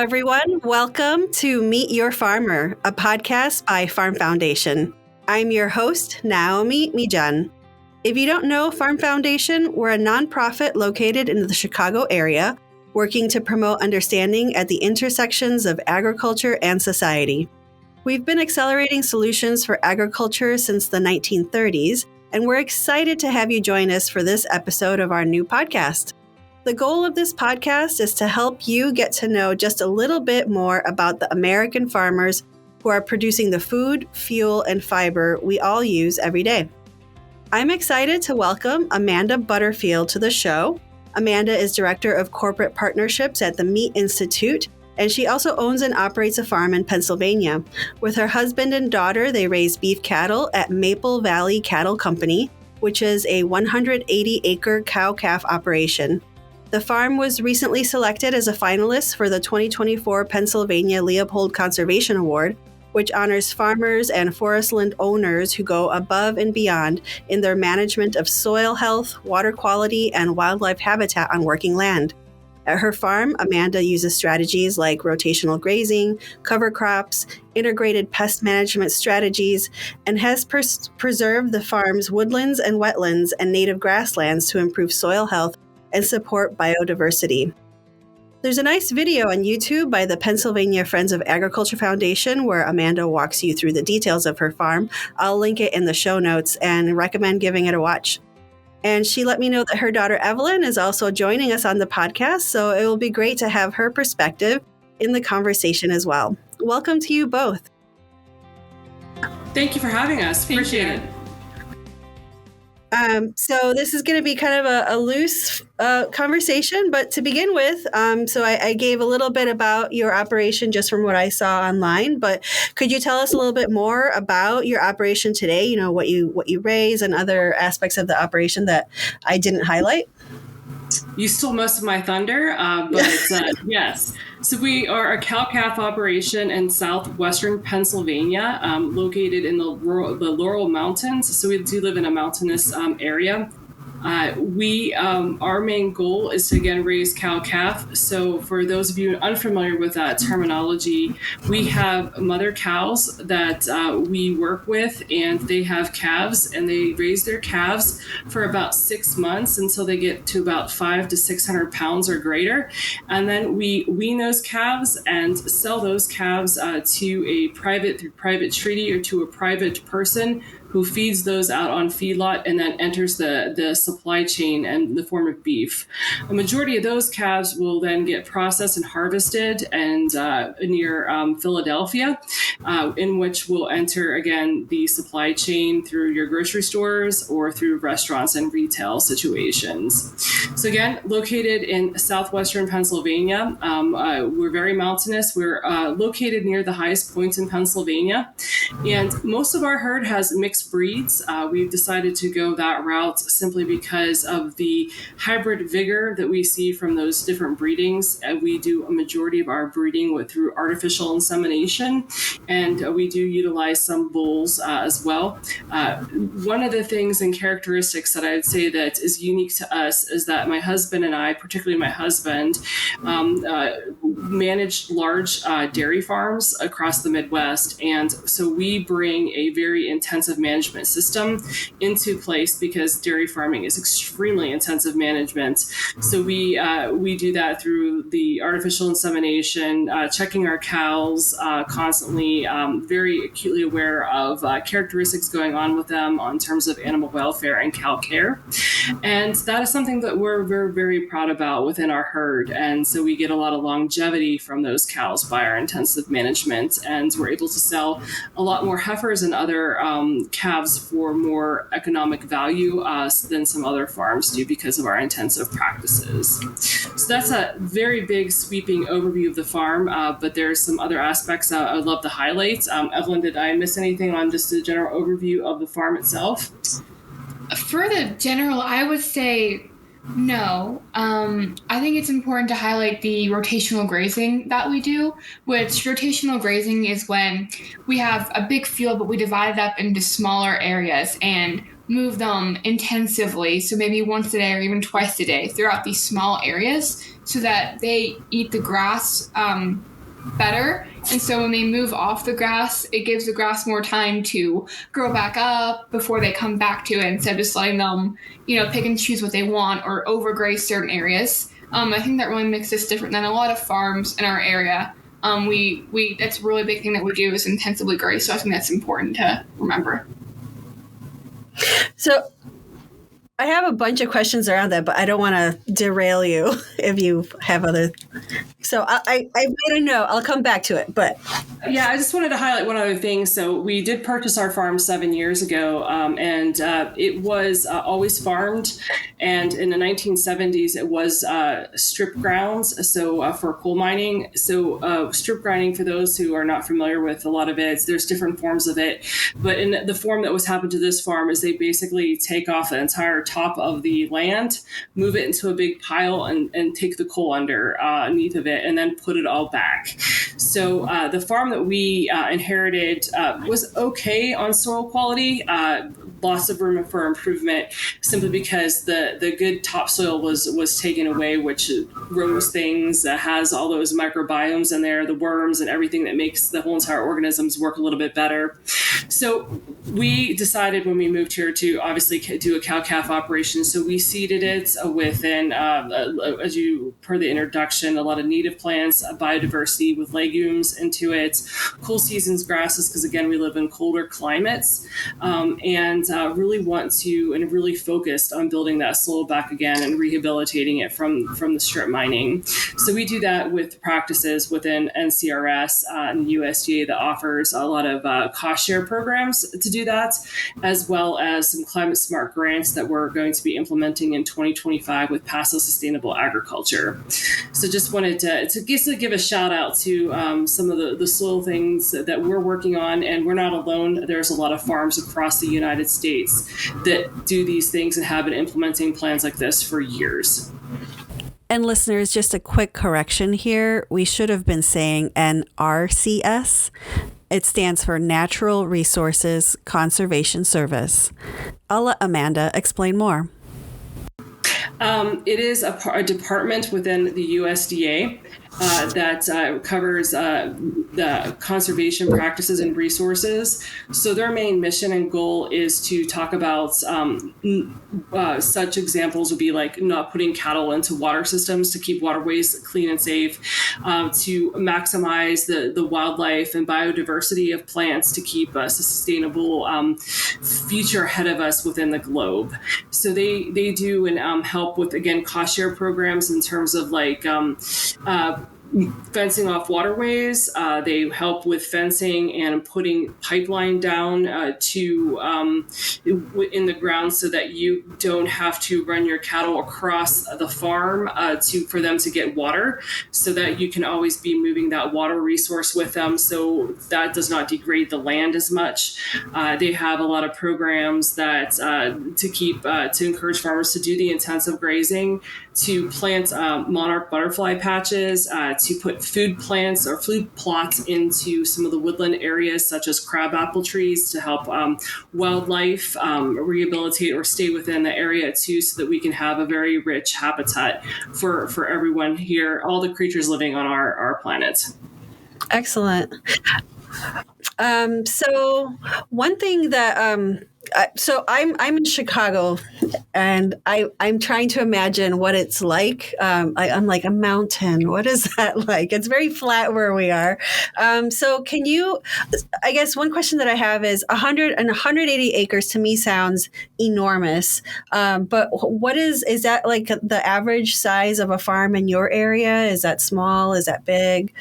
everyone. Welcome to Meet Your Farmer, a podcast by Farm Foundation. I'm your host, Naomi Mijan. If you don't know Farm Foundation, we're a nonprofit located in the Chicago area, working to promote understanding at the intersections of agriculture and society. We've been accelerating solutions for agriculture since the 1930s, and we're excited to have you join us for this episode of our new podcast. The goal of this podcast is to help you get to know just a little bit more about the American farmers who are producing the food, fuel, and fiber we all use every day. I'm excited to welcome Amanda Butterfield to the show. Amanda is Director of Corporate Partnerships at the Meat Institute, and she also owns and operates a farm in Pennsylvania. With her husband and daughter, they raise beef cattle at Maple Valley Cattle Company, which is a 180-acre cow-calf operation. The farm was recently selected as a finalist for the 2024 Pennsylvania Leopold Conservation Award, which honors farmers and forestland owners who go above and beyond in their management of soil health, water quality, and wildlife habitat on working land. At her farm, Amanda uses strategies like rotational grazing, cover crops, integrated pest management strategies, and has preserved the farm's woodlands and wetlands and native grasslands to improve soil health and support biodiversity. There's a nice video on YouTube by the Pennsylvania Friends of Agriculture Foundation where Amanda walks you through the details of her farm. I'll link it in the show notes and recommend giving it a watch. And she let me know that her daughter Evelyn is also joining us on the podcast, so it will be great to have her perspective in the conversation as well. Welcome to you both. Thank you for having us. Appreciate it. So this is going to be kind of a loose conversation, but to begin with, so I gave a little bit about your operation just from what I saw online, but could you tell us a little bit more about your operation today, you know, what you raise and other aspects of the operation that I didn't highlight? You stole most of my thunder, but yes. So we are a cow-calf operation in southwestern Pennsylvania, located in the Laurel Mountains. So we do live in a mountainous area. Our main goal is to, again, raise cow-calf. So for those of you unfamiliar with that terminology, we have mother cows that we work with, and they have calves, and they raise their calves for about 6 months until they get to about 500 to 600 pounds or greater. And then we wean those calves and sell those calves through private treaty or to a private person who feeds those out on feedlot and then enters the supply chain in the form of beef. A majority of those calves will then get processed and harvested and near Philadelphia, in which will enter, again, the supply chain through your grocery stores or through restaurants and retail situations. So again, located in southwestern Pennsylvania, we're very mountainous. We're located near the highest points in Pennsylvania, and most of our herd has mixed breeds. We've decided to go that route simply because of the hybrid vigor that we see from those different breedings. We do a majority of our breeding through artificial insemination, and we do utilize some bulls as well. One of the things and characteristics that I'd say that is unique to us is that my husband and I, particularly my husband, manage large dairy farms across the Midwest, and so we bring a very intensive management system into place because dairy farming is extremely intensive management. So we do that through the artificial insemination, checking our cows constantly, very acutely aware of characteristics going on with them in terms of animal welfare and cow care. And that is something that we're very, very proud about within our herd. And so we get a lot of longevity from those cows by our intensive management, and we're able to sell a lot more heifers and other calves for more economic value than some other farms do because of our intensive practices. So that's a very big sweeping overview of the farm, but there's some other aspects I would love to highlight. Evelyn, did I miss anything on just a general overview of the farm itself? For the general, I would say no. I think it's important to highlight the rotational grazing that we do, which rotational grazing is when we have a big field, but we divide it up into smaller areas and move them intensively, so maybe once a day or even twice a day throughout these small areas so that they eat the grass better. And so when they move off the grass, it gives the grass more time to grow back up before they come back to it, instead of just letting them, pick and choose what they want or overgraze certain areas. I think that really makes this different than a lot of farms in our area. We that's a really big thing that we do is intensively graze. So I think that's important to remember. So I have a bunch of questions around that, but I don't want to derail you if you have other. So I made a note. I'll come back to it. But yeah, I just wanted to highlight one other thing. So we did purchase our farm 7 years ago, and it was always farmed. And in the 1970s, it was strip grounds, so for coal mining. So strip grinding, for those who are not familiar with a lot of it, there's different forms of it. But in the form that was happened to this farm is they basically take off the entire top of the land, move it into a big pile, and take the coal underneath of it, and then put it all back. So the farm that we inherited was okay on soil quality, lots of room for improvement, simply because the good topsoil was taken away, which grows things, has all those microbiomes in there, the worms and everything that makes the whole entire organisms work a little bit better. So we decided when we moved here to obviously do a cow-calf operation. So we seeded it within, as you per the introduction, a lot of native plants, biodiversity with legumes into it, cool seasons grasses, because again, we live in colder climates, and really want to and really focused on building that soil back again and rehabilitating it from the strip mining. So we do that with practices within NCRS and USDA that offers a lot of cost share programs to do that, as well as some climate smart grants that we're going to be implementing in 2025 with PASO Sustainable Agriculture. So just wanted to give a shout out to some of the soil things that we're working on, and we're not alone. There's a lot of farms across the United States that do these things and have been implementing plans like this for years. And listeners, just a quick correction here. We should have been saying NRCS. It stands for Natural Resources Conservation Service. I'll let Amanda explain more. It is a department within the USDA that covers the conservation practices and resources. So their main mission and goal is to talk about such examples would be like not putting cattle into water systems to keep waterways clean and safe, to maximize the wildlife and biodiversity of plants to keep a sustainable future ahead of us within the globe. So they do and help with, again, cost share programs in terms of like fencing off waterways. They help with fencing and putting pipeline down to in the ground so that you don't have to run your cattle across the farm for them to get water, so that you can always be moving that water resource with them, so that does not degrade the land as much. They have a lot of programs that to encourage farmers to do the intensive grazing, to plant monarch butterfly patches, to put food plants or food plots into some of the woodland areas, such as crabapple trees, to help wildlife rehabilitate or stay within the area too, so that we can have a very rich habitat for everyone here, all the creatures living on our planet. Excellent. So one thing that so I'm in Chicago, and I'm trying to imagine what it's like. I'm like, a mountain. What is that like? It's very flat where we are. So can you? I guess one question that I have is 180 acres to me sounds enormous. But what is that like the average size of a farm in your area? Is that small? Is that big?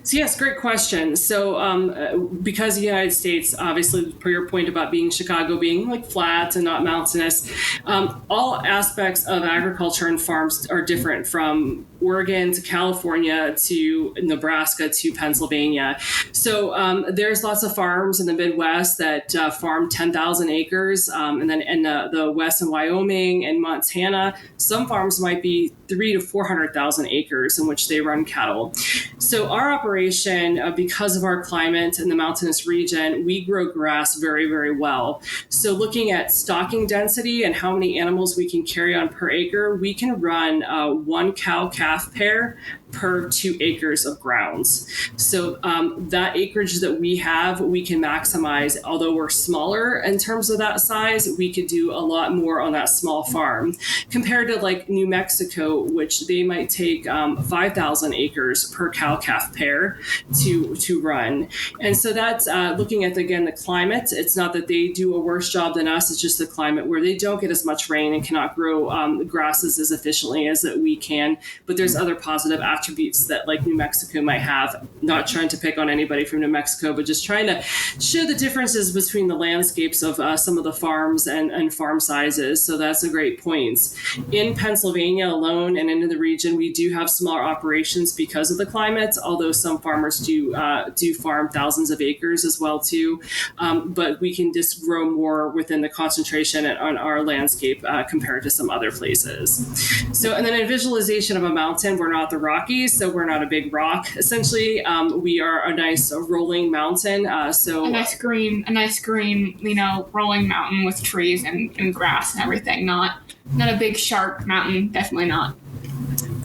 So yes, great question. So because the United States, obviously, per your point about being Chicago being like flat and not mountainous, all aspects of agriculture and farms are different, from Oregon to California to Nebraska to Pennsylvania. So there's lots of farms in the Midwest that farm 10,000 acres. And then in the West in Wyoming and Montana, some farms might be 300,000 to 400,000 acres in which they run cattle. So our operation, because of our climate in the mountainous region, we grow grass very, very well. So looking at stocking density and how many animals we can carry on per acre, we can run one cow-calf pair per 2 acres of grounds. So that acreage that we have, we can maximize. Although we're smaller in terms of that size, we could do a lot more on that small farm compared to like New Mexico, which they might take 5,000 acres per cow-calf pair to run. And so that's looking at, again, the climate. It's not that they do a worse job than us. It's just the climate where they don't get as much rain and cannot grow grasses as efficiently as that we can. But there's other positive attributes that like New Mexico might have. Not trying to pick on anybody from New Mexico, but just trying to show the differences between the landscapes of some of the farms and farm sizes. So that's a great point. In Pennsylvania alone and into the region, we do have smaller operations because of the climate, although some farmers do farm thousands of acres as well too. But we can just grow more within the concentration on our landscape compared to some other places. So, and then a visualization of a mountain, we're not the Rockies, so we're not a big rock. Essentially, we are a nice rolling mountain. So a nice green, rolling mountain with trees and grass and everything. Not a big sharp mountain, definitely not.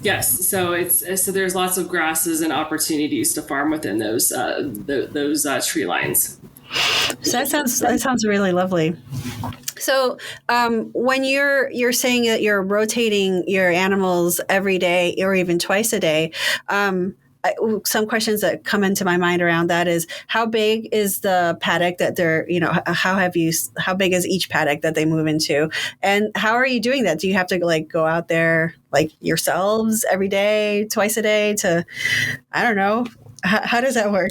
Yes, so there's lots of grasses and opportunities to farm within those tree lines. So that sounds really lovely. So when you're saying that you're rotating your animals every day or even twice a day, some questions that come into my mind around that is, how big is the paddock that they're, how big is each paddock that they move into? And how are you doing that? Do you have to like go out there like yourselves every day, twice a day to, I don't know. How does that work?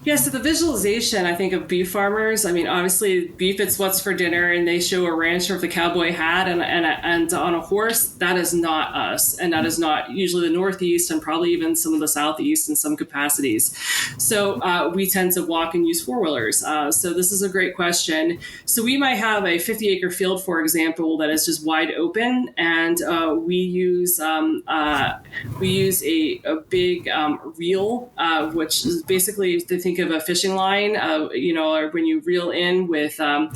Yeah, so the visualization, I think, of beef farmers, I mean, obviously beef, it's what's for dinner, and they show a rancher with a cowboy hat and on a horse. That is not us, and that is not usually the Northeast and probably even some of the Southeast in some capacities. So we tend to walk and use four-wheelers. So this is a great question. So we might have a 50-acre field, for example, that is just wide open, and we use a big reel, which is basically to think of a fishing line, or when you reel in with like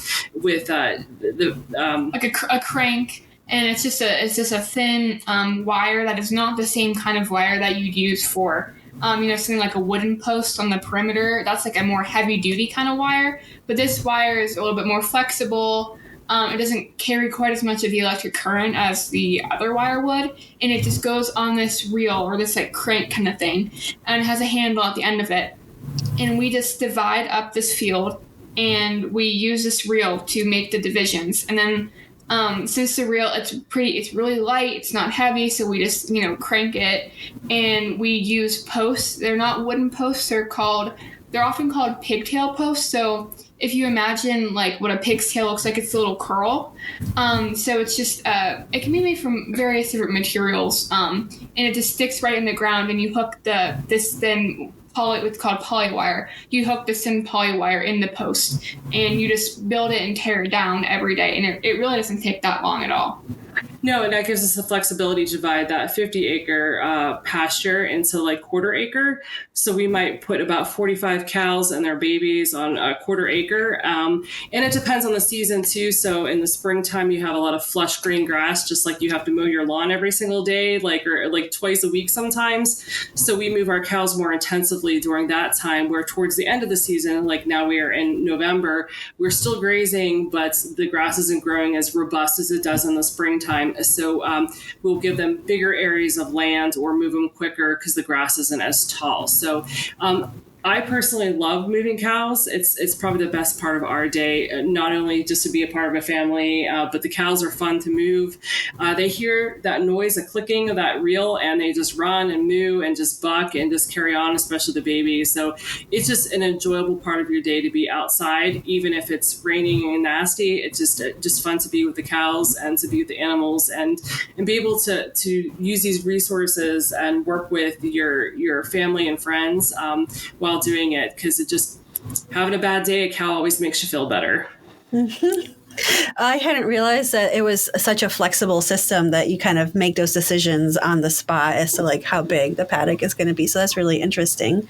a crank, and it's just a thin wire that is not the same kind of wire that you'd use for something like a wooden post on the perimeter. That's like a more heavy duty kind of wire, but this wire is a little bit more flexible. It doesn't carry quite as much of the electric current as the other wire would, and it just goes on this reel or this like crank kind of thing, and it has a handle at the end of it. And we just divide up this field, and we use this reel to make the divisions. And then since the reel, it's really light, it's not heavy, so we just crank it, and we use posts. They're not wooden posts. They're often called pigtail posts. So if you imagine like what a pig's tail looks like, it's a little curl. So it's just it can be made from various different materials, and it just sticks right in the ground. And you hook this thin what's called poly wire. You hook this thin poly wire in the post, and you just build it and tear it down every day. And it really doesn't take that long at all. No, and that gives us the flexibility to divide that 50-acre pasture into like quarter acre. So we might put about 45 cows and their babies on a quarter acre. And it depends on the season too. So in the springtime, you have a lot of flush green grass, just like you have to mow your lawn every single day, or twice a week sometimes. So we move our cows more intensively during that time, where towards the end of the season, like now we are in November, we're still grazing, but the grass isn't growing as robust as it does in the springtime. So we'll give them bigger areas of land or move them quicker because the grass isn't as tall. So I personally love moving cows. It's probably the best part of our day, not only just to be a part of a family, but the cows are fun to move. They hear that noise, a clicking of that reel, and they just run and moo and just buck and just carry on, especially the babies. So it's just an enjoyable part of your day to be outside, even if it's raining and nasty. It's just fun to be with the cows and to be with the animals and be able to use these resources and work with your family and friends while doing it, because it just, having a bad day, a cow always makes you feel better. Mm-hmm. I hadn't realized that it was such a flexible system that you kind of make those decisions on the spot as to like how big the paddock is going to be. So that's really interesting.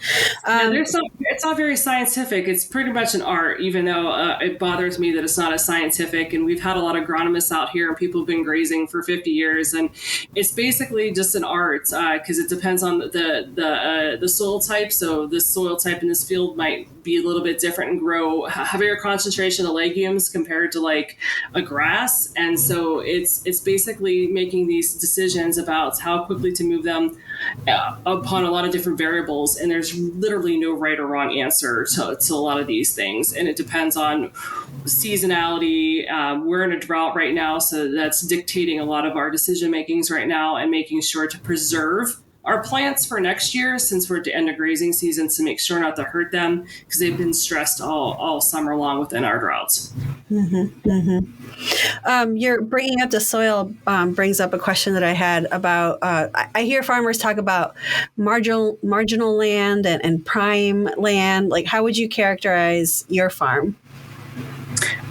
It's it's not very scientific. It's pretty much an art, even though it bothers me that it's not as scientific. And we've had a lot of agronomists out here, and people have been grazing for 50 years, and it's basically just an art because it depends on the soil type. So the soil type in this field might be a little bit different and grow heavier concentration of legumes compared to like a grass. And so it's basically making these decisions about how quickly to move them upon a lot of different variables. And there's literally no right or wrong answer to a lot of these things. And it depends on seasonality. We're in a drought right now, so that's dictating a lot of our decision makings right now, and making sure to preserve our plants for next year, since we're at the end of grazing season, to make sure not to hurt them, because they've been stressed all summer long within our droughts. You're bringing up the soil brings up a question that I had about, I hear farmers talk about marginal land and prime land. Like, how would you characterize your farm?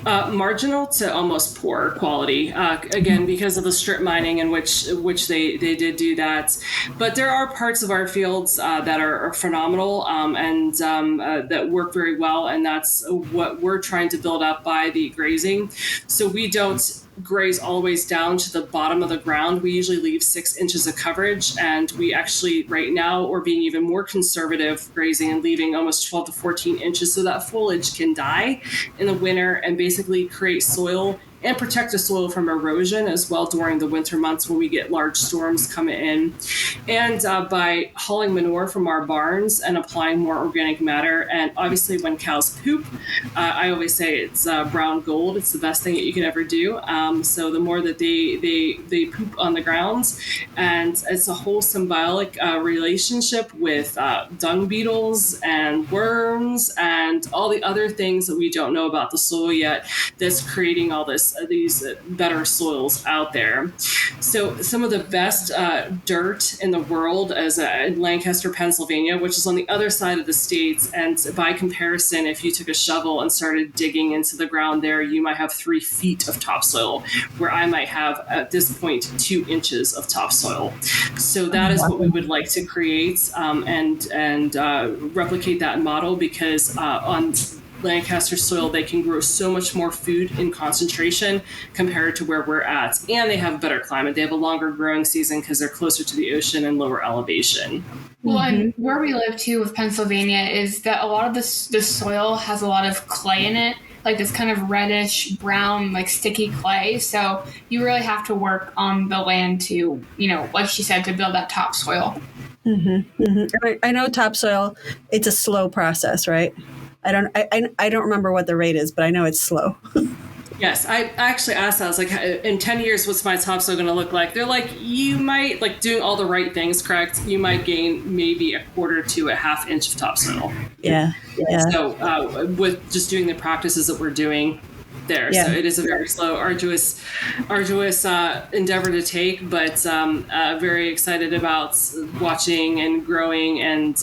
Marginal to almost poor quality, again, because of the strip mining in which they did do that. But there are parts of our fields that are phenomenal and that work very well, and that's what we're trying to build up by the grazing. So we don't graze all the way down to the bottom of the ground. We usually leave 6 inches of coverage, and we actually right now we're being even more conservative grazing and leaving almost 12 to 14 inches so that foliage can die in the winter and basically create soil and protect the soil from erosion as well during the winter months when we get large storms coming in. And by hauling manure from our barns and applying more organic matter, and obviously when cows poop, I always say it's brown gold. It's the best thing that you can ever do. So the more that they poop on the grounds, and it's a whole symbiotic relationship with dung beetles and worms and all the other things that we don't know about the soil yet that's creating all these better soils out there. So some of the best dirt in the world is in Lancaster, Pennsylvania, which is on the other side of the states. And by comparison, if you took a shovel and started digging into the ground there, you might have 3 feet of topsoil, where I might have at this point 2 inches of topsoil. So that is what we would like to create and replicate that model, because on Lancaster soil, they can grow so much more food in concentration compared to where we're at. And they have a better climate. They have a longer growing season because they're closer to the ocean and lower elevation. Well, and where we live too with Pennsylvania is that a lot of this soil has a lot of clay in it, like this kind of reddish brown, like sticky clay. So you really have to work on the land to, like she said, to build that topsoil. I know topsoil, it's a slow process, right? I don't remember what the rate is, but I know it's slow. Yes, I actually asked that. I was like, in 10 years, what's my topsoil going to look like? They're like, you might, like doing all the right things correct, you might gain maybe 1/4 to 1/2 inch of topsoil. Yeah. So with just doing the practices that we're doing there. Yeah. So it is a very slow, arduous endeavor to take, but very excited about watching and growing and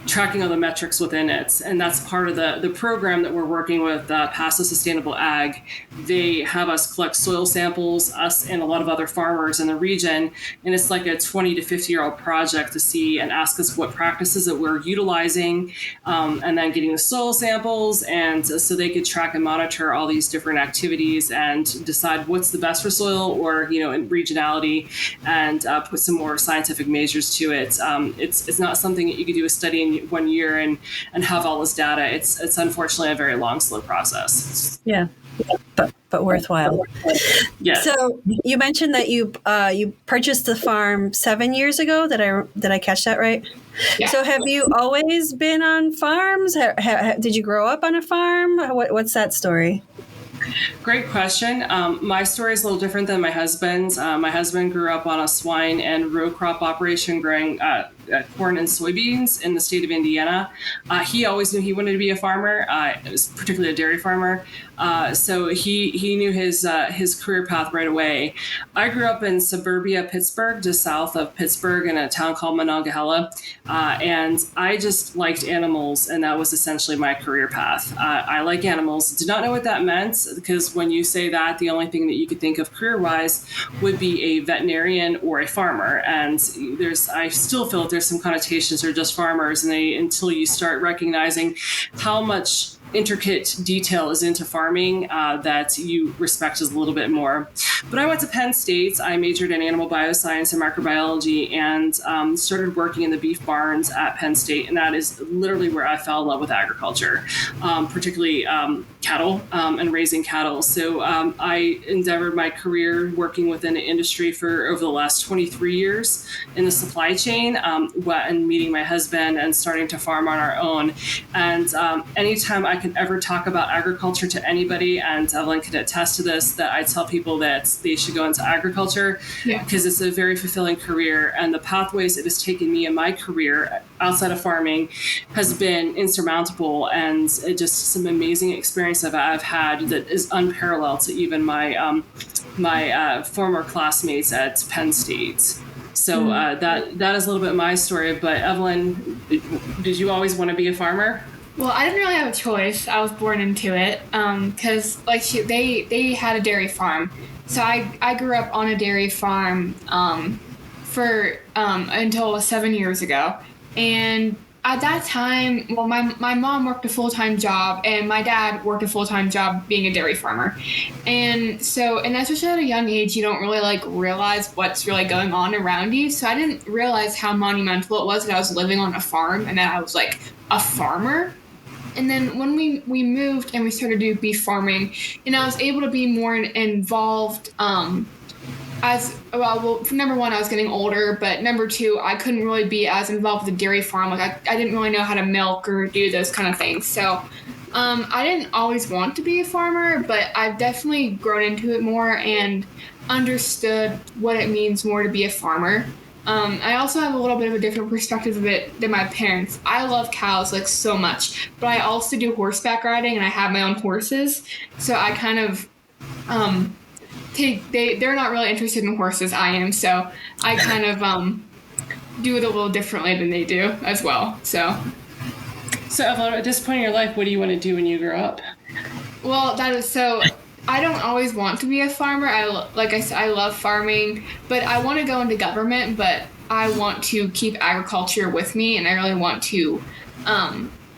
tracking all the metrics within it. And that's part of the program that we're working with, Paso Sustainable Ag. They have us collect soil samples, us and a lot of other farmers in the region. And it's like a 20 to 50-year-old project to see and ask us what practices that we're utilizing, and then getting the soil samples. And so they could track and monitor all these different activities and decide what's the best for soil, or, in regionality, and put some more scientific measures to it. It's not something that you could do a study in 1 year and have all this data. It's unfortunately a very long, slow process. Yeah, but worthwhile. Yes. So you mentioned that you purchased the farm 7 years ago. Did I catch that right? Yeah. So have you always been on farms? Did you grow up on a farm? What's that story? Great question. My story is a little different than my husband's. My husband grew up on a swine and row crop operation growing corn and soybeans in the state of Indiana. He always knew he wanted to be a farmer, particularly a dairy farmer. So he knew his career path right away. I grew up in suburbia Pittsburgh, just south of Pittsburgh, in a town called Monongahela, and I just liked animals, and that was essentially my career path. I like animals. Did not know what that meant, because when you say that, the only thing that you could think of career-wise would be a veterinarian or a farmer. And I still feel that there's there's some connotations they're just farmers, and until you start recognizing how much intricate detail is into farming, that you respect is a little bit more. But I went to Penn State. I majored in animal bioscience and microbiology, and started working in the beef barns at Penn State. And that is literally where I fell in love with agriculture, particularly cattle and raising cattle. So I endeavored my career working within the industry for over the last 23 years in the supply chain, and meeting my husband and starting to farm on our own. And anytime I can ever talk about agriculture to anybody, and Evelyn could attest to this, that I tell people that they should go into agriculture, because it's a very fulfilling career, and the pathways it has taken me in my career outside of farming has been insurmountable, and just some amazing experience that I've had that is unparalleled to even my former classmates at Penn State. So that is a little bit my story. But Evelyn, did you always want to be a farmer? Well, I didn't really have a choice. I was born into it because they had a dairy farm. So I grew up on a dairy farm for until 7 years ago. And at that time, well, my mom worked a full-time job and my dad worked a full-time job being a dairy farmer. And especially at a young age, you don't really realize what's really going on around you. So I didn't realize how monumental it was that I was living on a farm and that I was a farmer. And then when we moved and we started to do beef farming, and I was able to be more involved number one, I was getting older, but number two, I couldn't really be as involved with the dairy farm. I didn't really know how to milk or do those kind of things. So I didn't always want to be a farmer, but I've definitely grown into it more and understood what it means more to be a farmer. I also have a little bit of a different perspective of it than my parents. I love cows so much, but I also do horseback riding and I have my own horses. So I kind of they're not really interested in horses. I am, so I kind of do it a little differently than they do as well. So Evelyn, at this point in your life, what do you want to do when you grow up? Well, that is so. I don't always want to be a farmer. Like I said, I love farming, but I want to go into government, but I want to keep agriculture with me, and I really want to,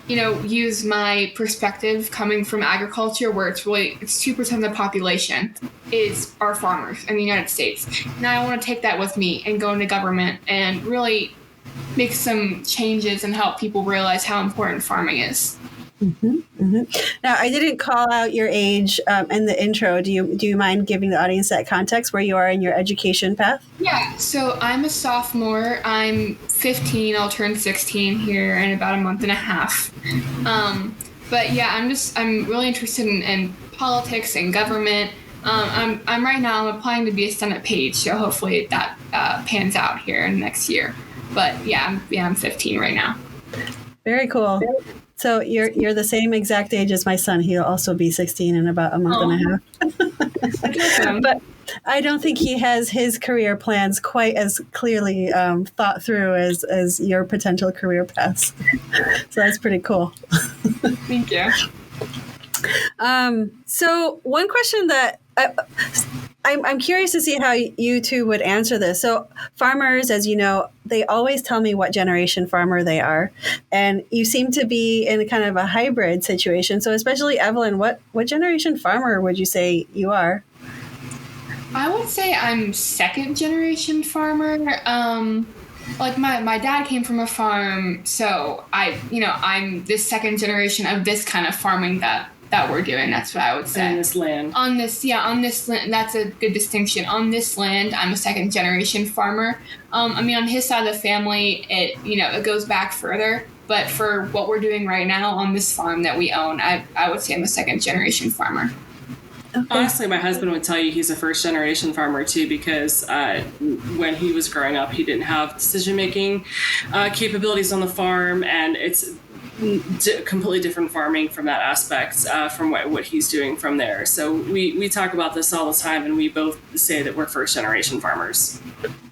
use my perspective coming from agriculture, where it's 2% of the population is our farmers in the United States. Now I want to take that with me and go into government and really make some changes and help people realize how important farming is. Mm-hmm, mm-hmm. Now, I didn't call out your age in the intro. Do you mind giving the audience that context where you are in your education path? Yeah, so I'm a sophomore. I'm 15. I'll turn 16 here in about a month and a half. But yeah, I'm really interested in politics and government. I'm right now, I'm applying to be a Senate page, so hopefully that pans out here in the next year. But yeah, I'm 15 right now. Very cool. So you're the same exact age as my son. He'll also be 16 in about a month and a half. But I don't think he has his career plans quite as clearly thought through as your potential career paths. So that's pretty cool. Thank you. So one question that I'm curious to see how you two would answer this. So farmers, as you know, they always tell me what generation farmer they are. And you seem to be in kind of a hybrid situation. So especially Evelyn, what generation farmer would you say you are? I would say I'm second generation farmer. My dad came from a farm, so I'm this second generation of this kind of farming that we're doing. That's what I would say. On this land. On this land, that's a good distinction. On this land, I'm a second generation farmer. On his side of the family, it goes back further. But for what we're doing right now on this farm that we own, I would say I'm a second generation farmer. Okay. Honestly, my husband would tell you he's a first generation farmer too, because when he was growing up, he didn't have decision-making capabilities on the farm, and it's completely different farming from that aspect, from what he's doing from there. So we talk about this all the time, and we both say that we're first generation farmers.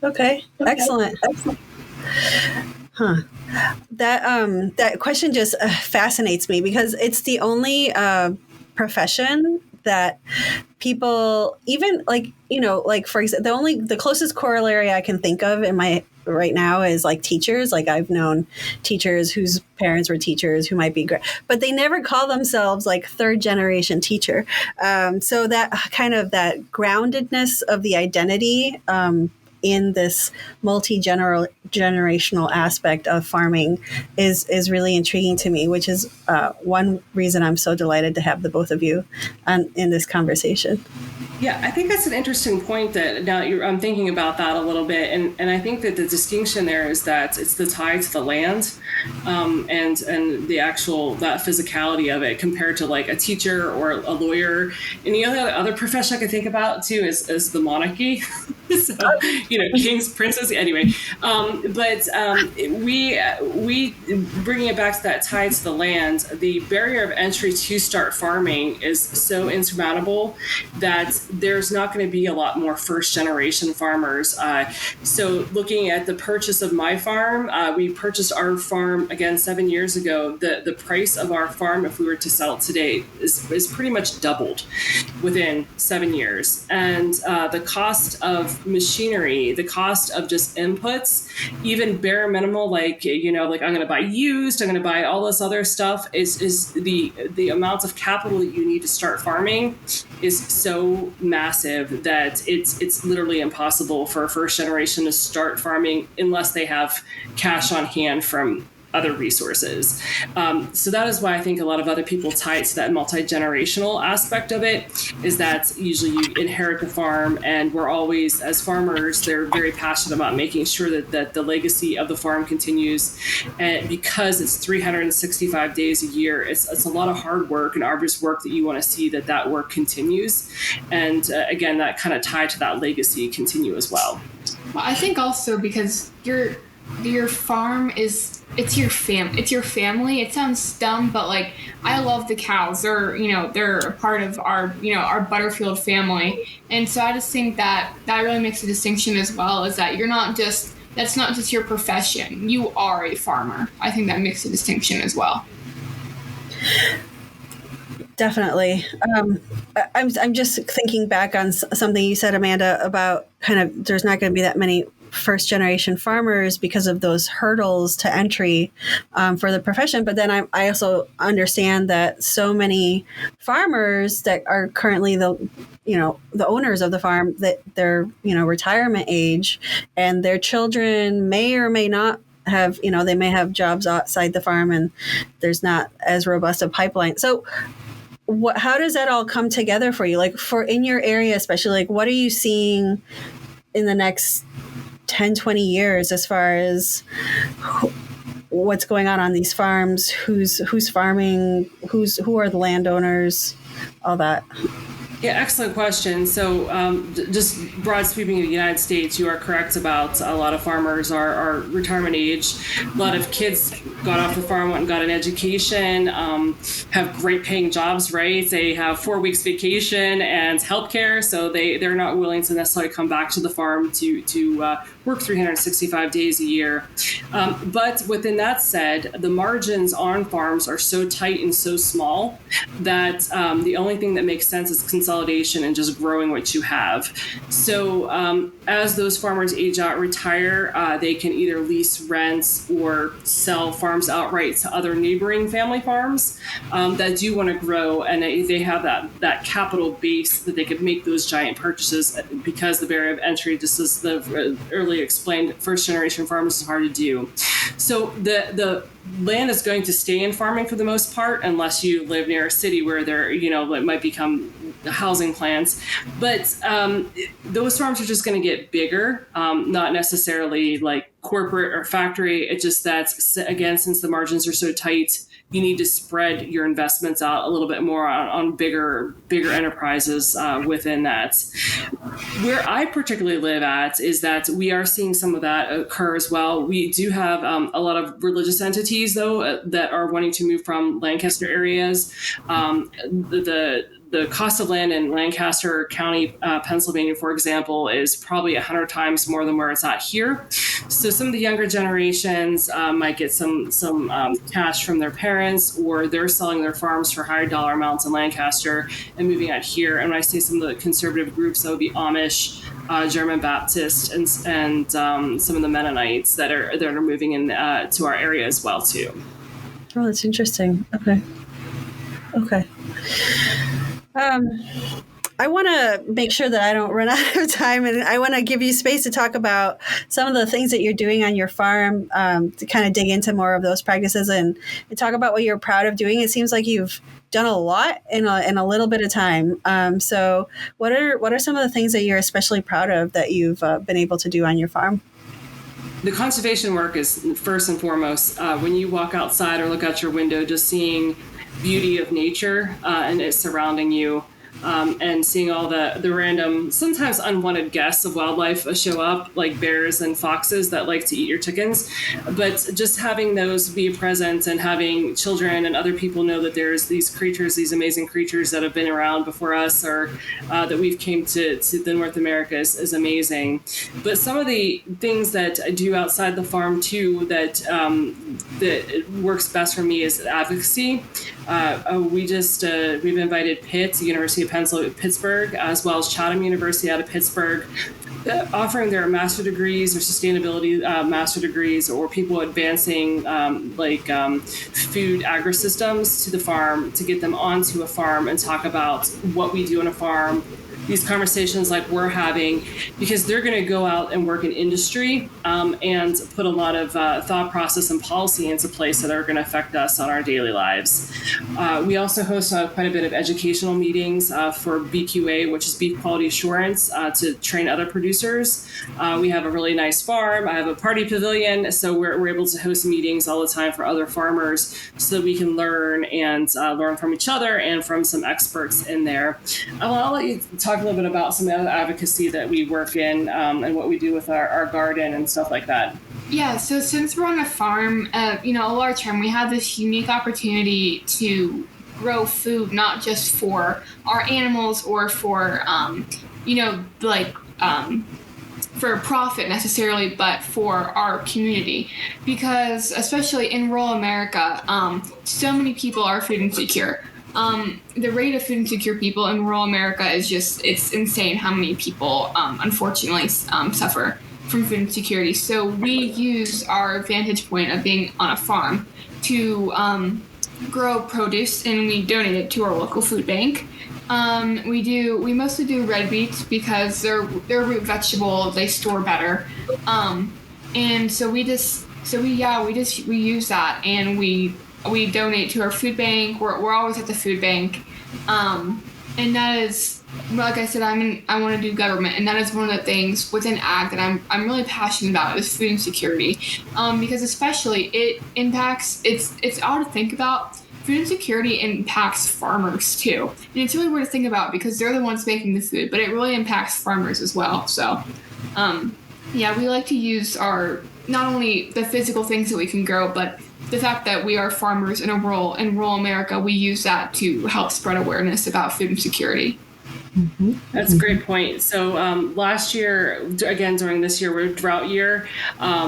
Okay. Excellent. Huh. That question just fascinates me, because it's the only profession that people, even for example, the closest corollary I can think of in my right now is like teachers. Like I've known teachers whose parents were teachers who might be great, but they never call themselves like third generation teacher. So that kind of that groundedness of the identity in this multi-generational aspect of farming is really intriguing to me, which is one reason I'm so delighted to have the both of you in this conversation. Yeah, I think that's an interesting point that now I'm thinking about that a little bit. And I think that the distinction there is that it's the tie to the land and the actual, that physicality of it compared to like a teacher or a lawyer. And the other profession I can think about too is the monarchy. So, kings, princes, anyway. We bringing it back to that tie to the land, the barrier of entry to start farming is so insurmountable that there's not going to be a lot more first generation farmers. So looking at the purchase of my farm, we purchased our farm again 7 years ago. The price of our farm, if we were to sell it today, is pretty much doubled within 7 years. And the cost of machinery, the cost of just inputs, even bare minimal, like I'm going to buy used, I'm going to buy all this other stuff, is the amount of capital that you need to start farming is so massive that it's literally impossible for a first generation to start farming unless they have cash on hand from other resources. So that is why I think a lot of other people tie it to that multi-generational aspect of it, is that usually you inherit the farm, and we're always, as farmers, they're very passionate about making sure that the legacy of the farm continues. And because it's 365 days a year, it's a lot of hard work and arduous work that you want to see that work continues. And again, that kind of tied to that legacy continue as well. Well, I think also because your farm it's your family. It sounds dumb, but like I love the cows. They're a part of our Butterfield family. And so I just think that really makes a distinction as well, is that that's not just your profession. You are a farmer. I think that makes a distinction as well. Definitely. I'm just thinking back on something you said, Amanda, about kind of there's not going to be that many first generation farmers because of those hurdles to entry for the profession. But then I also understand that so many farmers that are currently the owners of the farm, that they're, retirement age, and their children may or may not have, they may have jobs outside the farm, and there's not as robust a pipeline. So how does that all come together for you? Like in your area, especially, like what are you seeing in the next 10, 20 years as far as what's going on these farms, who's farming, who are the landowners, all that? Yeah, excellent question. So just broad sweeping of the United States, you are correct about a lot of farmers are retirement age. A lot of kids got off the farm, went and got an education, have great paying jobs, right? They have 4 weeks vacation and healthcare, so they're not willing to necessarily come back to the farm to work 365 days a year. But within that said, the margins on farms are so tight and so small that the only thing that makes sense is consolidation and just growing what you have. So as those farmers age out, retire, they can either lease, rent, or sell farms outright to other neighboring family farms that do want to grow, and they have that capital base that they could make those giant purchases, because the barrier of entry, just as the earlier explained, first generation farmers is hard to do. So the land is going to stay in farming for the most part, unless you live near a city where there, it might become housing plants. But those farms are just going to get bigger, not necessarily like corporate or factory. It's just that, again, since the margins are so tight, you need to spread your investments out a little bit more on bigger enterprises within that. Where I particularly live at is that we are seeing some of that occur as well. We do have a lot of religious entities, though, that are wanting to move from Lancaster areas. The cost of land in Lancaster County, Pennsylvania, for example, is probably 100 times more than where it's at here. So some of the younger generations might get some cash from their parents, or they're selling their farms for higher dollar amounts in Lancaster and moving out here. And when I say some of the conservative groups, that would be Amish, German Baptist, and some of the Mennonites that are moving in to our area as well too. Oh, that's interesting. Okay. I want to make sure that I don't run out of time, and I want to give you space to talk about some of the things that you're doing on your farm, to kind of dig into more of those practices and talk about what you're proud of doing. It seems like you've done a lot in a little bit of time. So what are some of the things that you're especially proud of that you've been able to do on your farm? The conservation work is first and foremost. When you walk outside or look out your window, just seeing beauty of nature and it surrounding you. And seeing all the random, sometimes unwanted guests of wildlife show up, like bears and foxes that like to eat your chickens. But just having those be present and having children and other people know that there's these creatures, these amazing creatures that have been around before us or that we've came to the North America is amazing. But some of the things that I do outside the farm too that works best for me is advocacy. We've invited Pitt, University of Pennsylvania, Pittsburgh, as well as Chatham University out of Pittsburgh, offering their master degrees or sustainability master degrees, or people advancing food agrisystems to the farm to get them onto a farm and talk about what we do on a farm. These conversations like we're having, because they're going to go out and work in industry and put a lot of thought process and policy into place that are going to affect us on our daily lives. We also host quite a bit of educational meetings for BQA, which is beef quality assurance, to train other producers. We have a really nice farm. I have a party pavilion, so we're able to host meetings all the time for other farmers so that we can learn and learn from each other and from some experts in there. I'll let you talk a little bit about some of the other advocacy that we work in and what we do with our garden and stuff like that. Yeah, so since we're on a farm, a large farm, we have this unique opportunity to grow food, not just for our animals or for, for profit necessarily, but for our community. Because especially in rural America, so many people are food insecure. The rate of food insecure people in rural America is it's insane how many people, unfortunately, suffer from food insecurity. So we use our vantage point of being on a farm to grow produce, and we donate it to our local food bank. We mostly do red beets because they're a root vegetable, they store better. And so we use that, and we donate to our food bank. We're always at the food bank. And that is, like I said, I want to do government, and that is one of the things within ag that I'm really passionate about is food insecurity. Because especially it impacts, it's odd to think about, food insecurity impacts farmers too. And it's really weird to think about because they're the ones making the food, but it really impacts farmers as well. So, we like to use not only the physical things that we can grow, but the fact that we are farmers in rural America, we use that to help spread awareness about food insecurity. Mm-hmm. That's a great point. So last year, again, during this year, we're a drought year.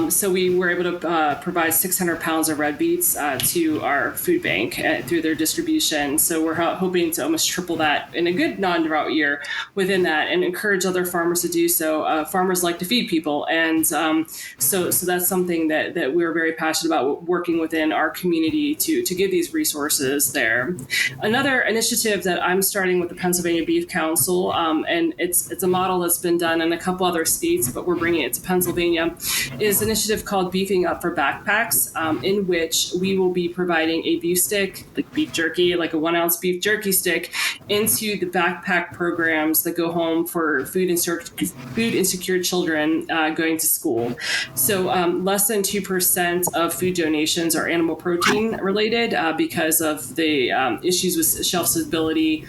So we were able to provide 600 pounds of red beets to our food bank through their distribution. So we're hoping to almost triple that in a good non-drought year within that, and encourage other farmers to do so. Farmers like to feed people. And so that's something that we're very passionate about, working within our community to give these resources there. Another initiative that I'm starting with the Pennsylvania Beef Council, and it's a model that's been done in a couple other states, but we're bringing it to Pennsylvania, is an initiative called Beefing Up for Backpacks, in which we will be providing a beef stick, like beef jerky, like a 1 ounce beef jerky stick, into the backpack programs that go home for food insecure children going to school. So less than 2% of food donations are animal protein related because of the issues with shelf stability,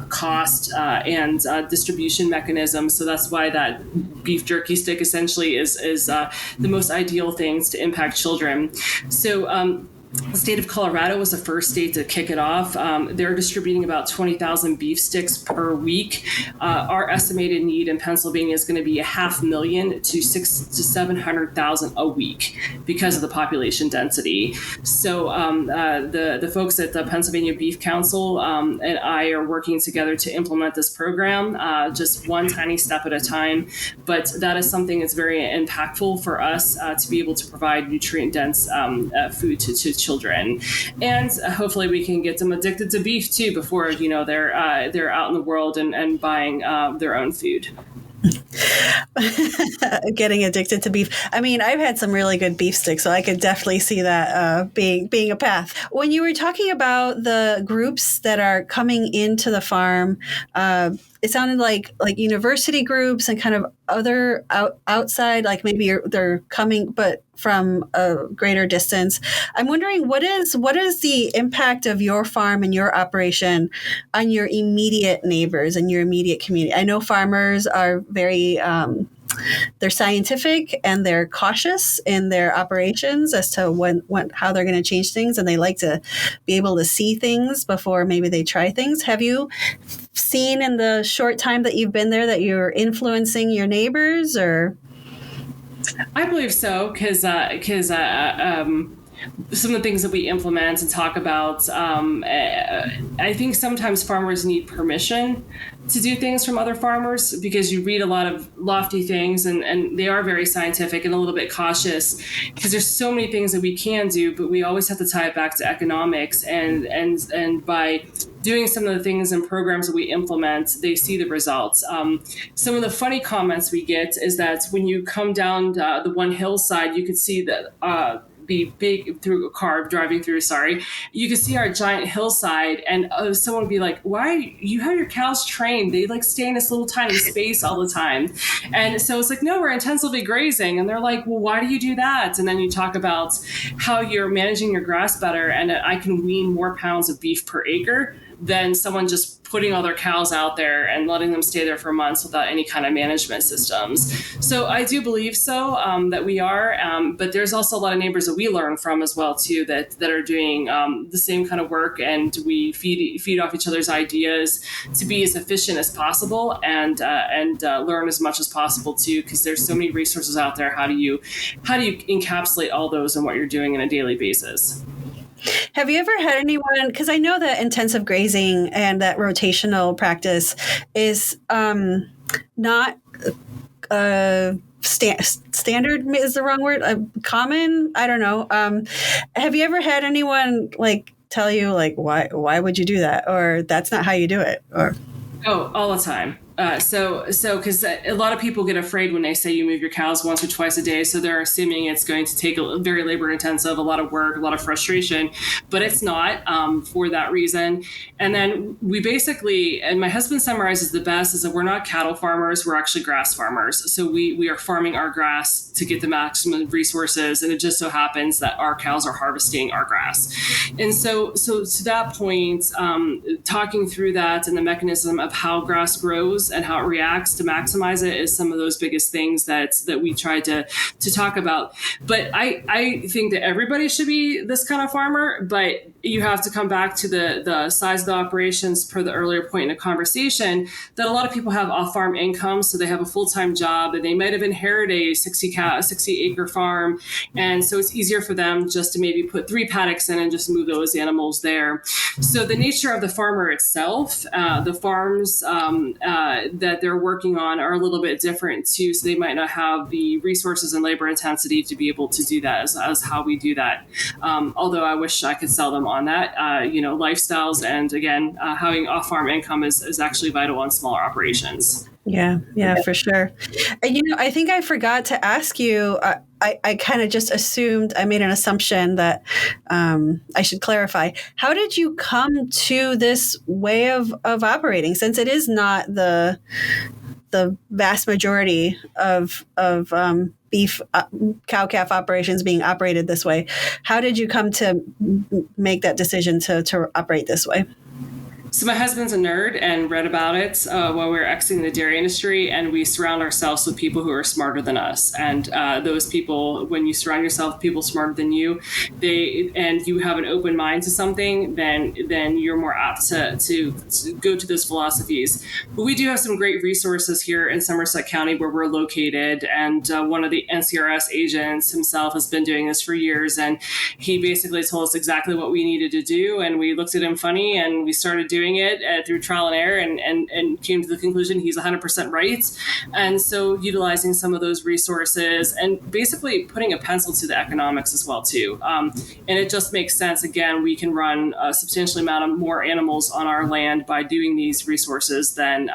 cost, and distribution mechanisms. So that's why that beef jerky stick essentially is the most ideal things to impact children. So The state of Colorado was the first state to kick it off. They're distributing about 20,000 beef sticks per week. Our estimated need in Pennsylvania is going to be 500,000 to 600,000 to 700,000 a week because of the population density. So the folks at the Pennsylvania Beef Council and I are working together to implement this program, just one tiny step at a time. But that is something that's very impactful for us to be able to provide nutrient-dense food to children, and hopefully we can get them addicted to beef too before they're out in the world and buying their own food. Getting addicted to beef. I mean, I've had some really good beef sticks, so I could definitely see that being a path. When you were talking about the groups that are coming into the farm, it sounded like university groups and kind of other outside, like maybe they're coming, but from a greater distance. I'm wondering what is the impact of your farm and your operation on your immediate neighbors and your immediate community? I know farmers are very they're scientific and they're cautious in their operations as to how they're going to change things, and they like to be able to see things before maybe they try things. Have you seen in the short time that you've been there that you're influencing your neighbors? Or I believe so, because some of the things that we implement and talk about, I think sometimes farmers need permission to do things from other farmers, because you read a lot of lofty things and they are very scientific and a little bit cautious, because there's so many things that we can do, but we always have to tie it back to economics, and by doing some of the things and programs that we implement, they see the results. Some of the funny comments we get is that when you come down the one hillside, you could see that be big through a car driving through, you can see our giant hillside, and someone would be like, why you have your cows trained? They stay in this little tiny space all the time. And so it's like, no, we're intensively grazing. And they're like, well, why do you do that? And then you talk about how you're managing your grass better, and I can wean more pounds of beef per acre than someone just putting all their cows out there and letting them stay there for months without any kind of management systems. So I do believe that we are, but there's also a lot of neighbors that we learn from as well too, that are doing the same kind of work, and we feed off each other's ideas to be as efficient as possible and learn as much as possible too, because there's so many resources out there. How do you encapsulate all those in what you're doing on a daily basis? Have you ever had anyone, because I know that intensive grazing and that rotational practice is not standard is the wrong word, common? I don't know. Have you ever had anyone tell you why would you do that? Or that's not how you do it? Or all the time. So because a lot of people get afraid when they say you move your cows once or twice a day, so they're assuming it's going to take a very labor intensive, a lot of work, a lot of frustration, but it's not for that reason. And then we basically, and my husband summarizes the best, is that we're not cattle farmers, we're actually grass farmers. So we are farming our grass to get the maximum resources, and it just so happens that our cows are harvesting our grass. And so to that point, talking through that and the mechanism of how grass grows and how it reacts to maximize it is some of those biggest things that we try to talk about. But I think that everybody should be this kind of farmer, but you have to come back to the size of the operations per the earlier point in the conversation, that a lot of people have off-farm income, so they have a full-time job and they might have inherited a 60-acre farm, and so it's easier for them just to maybe put 3 paddocks in and just move those animals there. So the nature of the farmer itself, the farms that they're working on are a little bit different too, so they might not have the resources and labor intensity to be able to do that as how we do that. Although I wish I could sell them on that, lifestyles, and again, having off-farm income is actually vital on smaller operations. Yeah, for sure. And, I think I forgot to ask you, I kind of just assumed, I made an assumption that I should clarify. How did you come to this way of operating, since it is not the vast majority of beef cow-calf operations being operated this way? How did you come to make that decision to operate this way? So my husband's a nerd and read about it while we were exiting the dairy industry, and we surround ourselves with people who are smarter than us. And those people, when you surround yourself with people smarter than you, and you have an open mind to something, then you're more apt to go to those philosophies. But we do have some great resources here in Somerset County where we're located, and one of the NCRS agents himself has been doing this for years, and he basically told us exactly what we needed to do, and we looked at him funny, and we started doing it through trial and error, and came to the conclusion he's 100% right. And so utilizing some of those resources and basically putting a pencil to the economics as well too. And it just makes sense. Again, we can run a substantially amount of more animals on our land by doing these resources than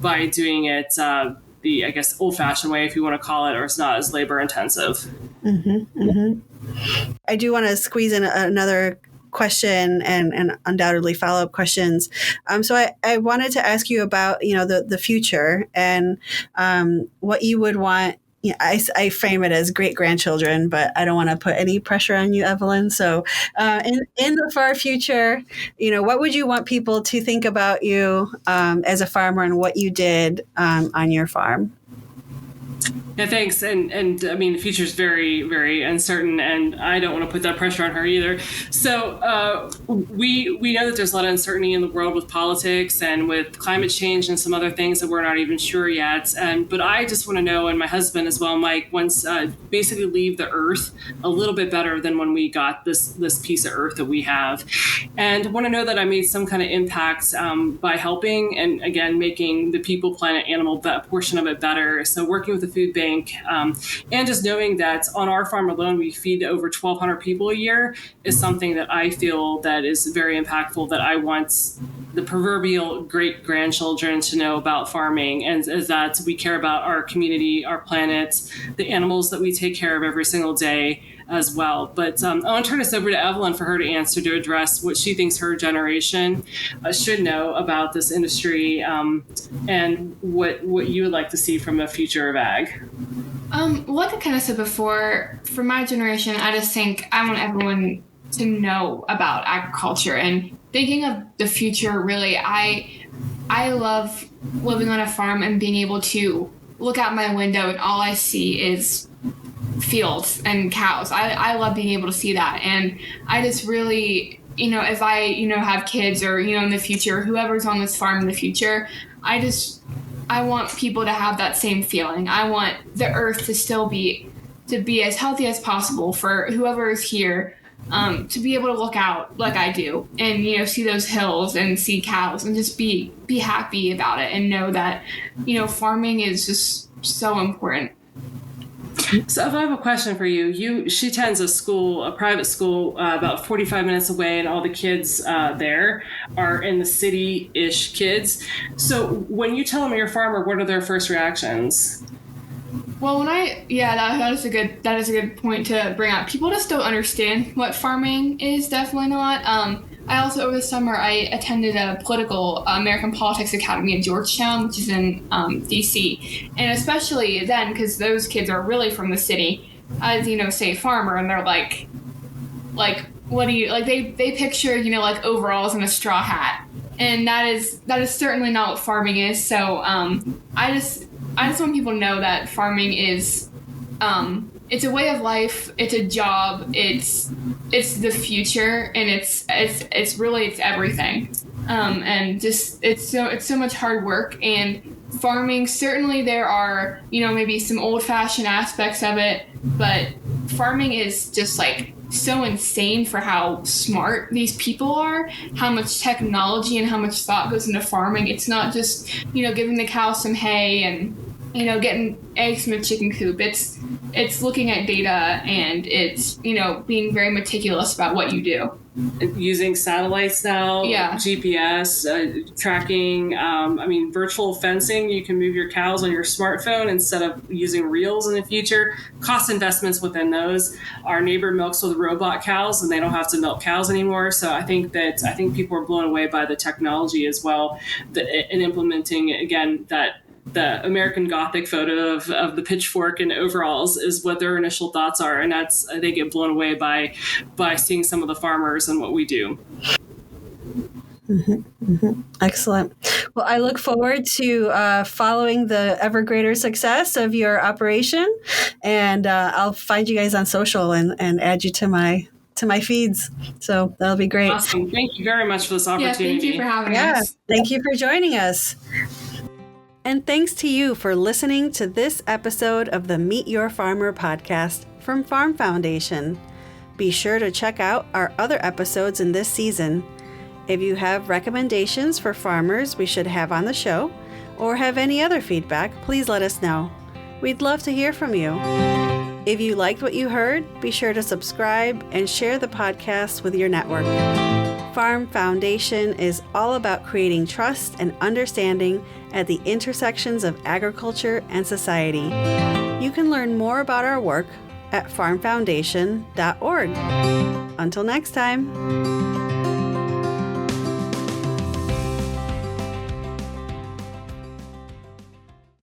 by doing it the, I guess, old-fashioned way, if you want to call it, or it's not as labor-intensive. Mm-hmm, mm-hmm. I do want to squeeze in another question and undoubtedly follow-up questions. So I wanted to ask you about, the future and what you would want. I frame it as great-grandchildren, but I don't want to put any pressure on you, Evelyn. So in the far future, what would you want people to think about you as a farmer and what you did on your farm? Yeah, thanks. And I mean, the future is very, very uncertain, and I don't want to put that pressure on her either. So we know that there's a lot of uncertainty in the world with politics and with climate change and some other things that we're not even sure yet. But I just want to know, and my husband as well, Mike, wants basically leave the earth a little bit better than when we got this piece of earth that we have. And I want to know that I made some kind of impact by helping and, again, making the people, planet, animal portion of it better. So working with the food bank, and just knowing that on our farm alone, we feed over 1,200 people a year is something that I feel that is very impactful, that I want the proverbial great-grandchildren to know about farming, and is that we care about our community, our planet, the animals that we take care of every single day as well. But I want to turn this over to Evelyn for her to answer, to address what she thinks her generation should know about this industry, and what you would like to see from a future of ag. Like I kind of said before, for my generation, I just think I want everyone to know about agriculture and thinking of the future. Really, I love living on a farm and being able to look out my window and all I see is fields and cows. I love being able to see that. And I just really, if I, have kids or, in the future, whoever's on this farm in the future, I want people to have that same feeling. I want the earth to still be as healthy as possible for whoever is here, to be able to look out like I do and, see those hills and see cows and just be happy about it and know that, farming is just so important. So if I have a question for you, she attends a private school, about 45 minutes away, and all the kids there are in the city-ish kids. So when you tell them you're a farmer, what are their first reactions? Well, that is a good point to bring up. People just don't understand what farming is. Definitely not. I also, over the summer, I attended a American Politics Academy at Georgetown, which is in D.C. And especially then, because those kids are really from the city, as say farmer, and they're like, what do you like? They picture like overalls and a straw hat, and that is certainly not what farming is. So I just want people to know that farming is it's a way of life. It's a job. It's the future, and it's really everything. And just it's so much hard work. And farming, certainly there are maybe some old-fashioned aspects of it, but farming is just like so insane for how smart these people are, how much technology and how much thought goes into farming. It's not just giving the cow some hay and getting eggs from a chicken coop. It's looking at data, and it's, being very meticulous about what you do. Using satellites now, yeah. GPS, tracking, virtual fencing. You can move your cows on your smartphone instead of using reels in the future. Cost investments within those. Our neighbor milks with robot cows, and they don't have to milk cows anymore. So I think people are blown away by the technology as well, in implementing, again, that the American Gothic photo of the pitchfork and overalls is what their initial thoughts are. And they get blown away by seeing some of the farmers and what we do. Excellent. Well, I look forward to following the ever greater success of your operation, and I'll find you guys on social and add you to my feeds. So that'll be great. Awesome. Thank you very much for this opportunity. Yeah, thank you for having us. Thank you for joining us. And thanks to you for listening to this episode of the Meet Your Farmer podcast from Farm Foundation. Be sure to check out our other episodes in this season. If you have recommendations for farmers we should have on the show, or have any other feedback, please let us know. We'd love to hear from you. If you liked what you heard, be sure to subscribe and share the podcast with your network. Farm Foundation is all about creating trust and understanding at the intersections of agriculture and society. You can learn more about our work at farmfoundation.org. Until next time.